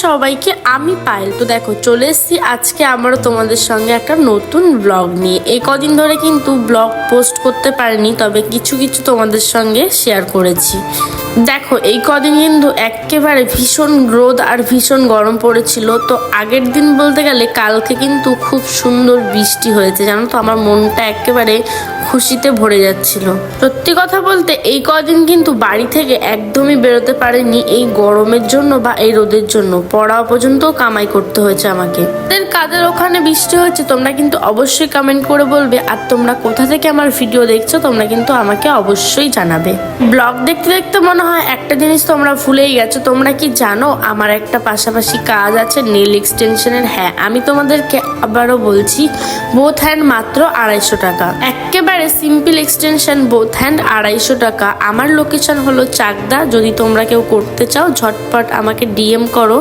সবাইকে, আমি পায়েল। তো দেখো চলে এসেছি আজকে আমারও তোমাদের সঙ্গে একটা নতুন ব্লগ নিয়ে। এই কদিন ধরে কিন্তু ব্লগ পোস্ট করতে পারিনি, তবে কিছু কিছু তোমাদের সঙ্গে শেয়ার করেছি। দেখো এই কদিন কিন্তু একেবারে ভীষণ রোদ আর ভীষণ গরম পড়েছিল। তো আগের দিন বলতে গেলে কালকে কিন্তু খুব সুন্দর বৃষ্টি হয়েছে, জানো তো আমার মনটা একেবারে খুশিতে ভরে যাচ্ছিল। সত্যি কথা বলতে এই কদিন কিন্তু বাড়ি থেকে একদমই বেরোতে পারিনি এই গরমের জন্য বা এই রোদের জন্য। পড়া পর্যন্ত কামাই করতে হয়েছে আমাকে। কাদের ওখানে বৃষ্টি হচ্ছে তোমরা কিন্তু অবশ্যই কমেন্ট করে বলবে, আর তোমরা কোথা থেকে আমার ভিডিও দেখছো তোমরা কিন্তু আমাকে অবশ্যই জানাবে। ব্লগ দেখতে দেখতে মনে হয় একটা জিনিস তোমরা ভুলেই গেছো। তোমরা কি জানো আমার একটা পাশাপাশি কাজ আছে নেল এক্সটেনশনের? হ্যাঁ, আমি তোমাদেরকে আবারও বলছি, বোথ হ্যান্ড মাত্র 250 টাকা। একেবারে সিম্পল এক্সটেনশন, বোথ হ্যান্ড 250 টাকা। আমার লোকেশন হলো চাকদা। যদি তোমরা কেউ করতে চাও ঝটপট আমাকে ডিএম করো,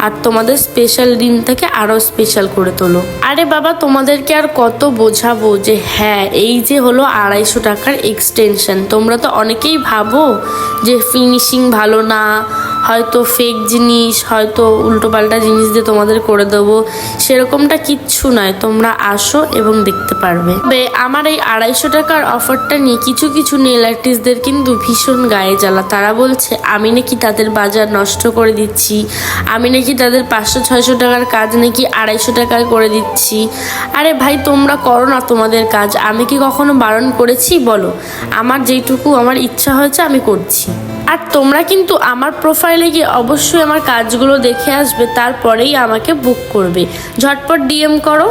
আর তোমাদের স্পেশাল দিন থেকে আরো স্পেশাল করে তোলো। আরে বাবা, তোমাদেরকে আর কত বোঝাবো যে হ্যাঁ এই যে হলো 250 টাকার এক্সটেনশন। তোমরা তো অনেকেই ভাবো যে ফিনিশিং ভালো না, হয়তো ফেক জিনিস, হয়তো উল্টোপাল্টা জিনিস দিয়ে তোমাদের করে দেবো। সেরকমটা কিচ্ছু নয়, তোমরা আসো এবং দেখতে পারবে। তবে আমার এই 250 টাকার অফারটা নিয়ে কিছু কিছু নেল আর্টিস্টদের কিন্তু ভীষণ গায়ে জ্বালা। তারা বলছে আমি নাকি তাদের বাজার নষ্ট করে দিচ্ছি, আমি নাকি তাদের 500-600 টাকার কাজ নাকি 250 টাকায় করে দিচ্ছি। আরে ভাই, তোমরা করো না তোমাদের কাজ, আমি কি কখনো বারণ করেছি বলো? আমার যেইটুকু আমার ইচ্ছা হয়েছে আমি করছি। আর তোমরা কিন্তু আমার প্রোফাইলে গিয়ে অবশ্যই আমার কাজগুলো দেখে আসবে, তারপরেই আমাকে বুক করবে। ঝটপট ডিএম করো।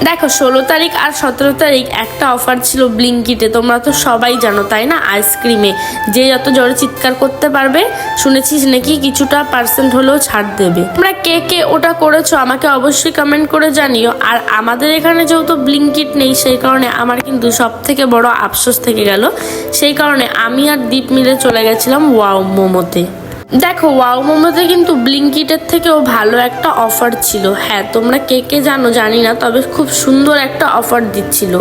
দেখো 16 তারিখ আর 17 তারিখ একটা অফার ছিল ব্লিঙ্কিটে। তোমরা তো সবাই জানো তাই না? আইসক্রিমে যে যত জোরে চিৎকার করতে পারবে শুনেছিস নাকি কিছুটা % হলেও ছাড় দেবে। তোমরা কে কে ওটা করেছো আমাকে অবশ্যই কমেন্ট করে জানিও। আর আমাদের এখানে যেহেতু ব্লিঙ্কিট নেই, সেই কারণে আমার কিন্তু সব থেকে বড় আফসোস থেকে গেল। সেই কারণে আমি আর দীপ মিলে চলে গেছিলাম ওয়াও মোমোতে। দেখো ওয়াও মোমোতে কিন্তু ব্লিঙ্কিটের থেকেও ভালো একটা অফার ছিল। হ্যাঁ, তোমরা কে কে জানো জানি না, তবে খুব সুন্দর একটা অফার দিচ্ছিল।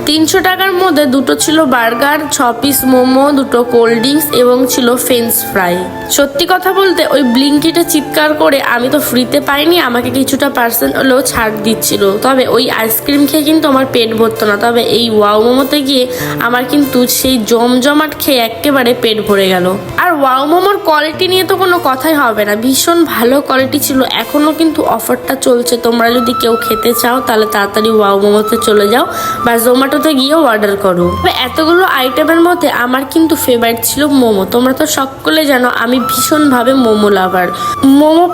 300 টাকার মধ্যে দুটো ছিল বার্গার, 6 পিস মোমো, দুটো কোল্ড ড্রিঙ্কস এবং ছিল ফ্রেঞ্চ ফ্রাই। সত্যি কথা বলতে ওই ব্লিঙ্কিটে চিৎকার করে আমি তো ফ্রিতে পাইনি, আমাকে কিছুটা % হলেও ছাড় দিচ্ছিল। তবে ওই আইসক্রিম খেয়ে কিন্তু আমার পেট ভরতো না। তবে এই ওয়াও মোমোতে গিয়ে আমার কিন্তু সেই জমজমাট খেয়ে একেবারে পেট ভরে গেল। আর ওয়াও মোমোর কোয়ালিটি নিয়ে তো কোনো কথাই হবে না, ভীষণ ভালো কোয়ালিটি ছিল। এখনো কিন্তু অফারটা চলছে। তোমরা যদি কেউ খেতে চাও তাহলে তাড়াতাড়ি ওয়াও মোমোতে চলে যাও বা জোম্যাটোতে গিয়েও অর্ডার করো। তবে এতগুলো আইটেমের মধ্যে আমার কিন্তু ফেভারিট ছিল মোমো। তোমরা তো সকলে জানো আমি ভীষণভাবে মোমো লাভার। মোমো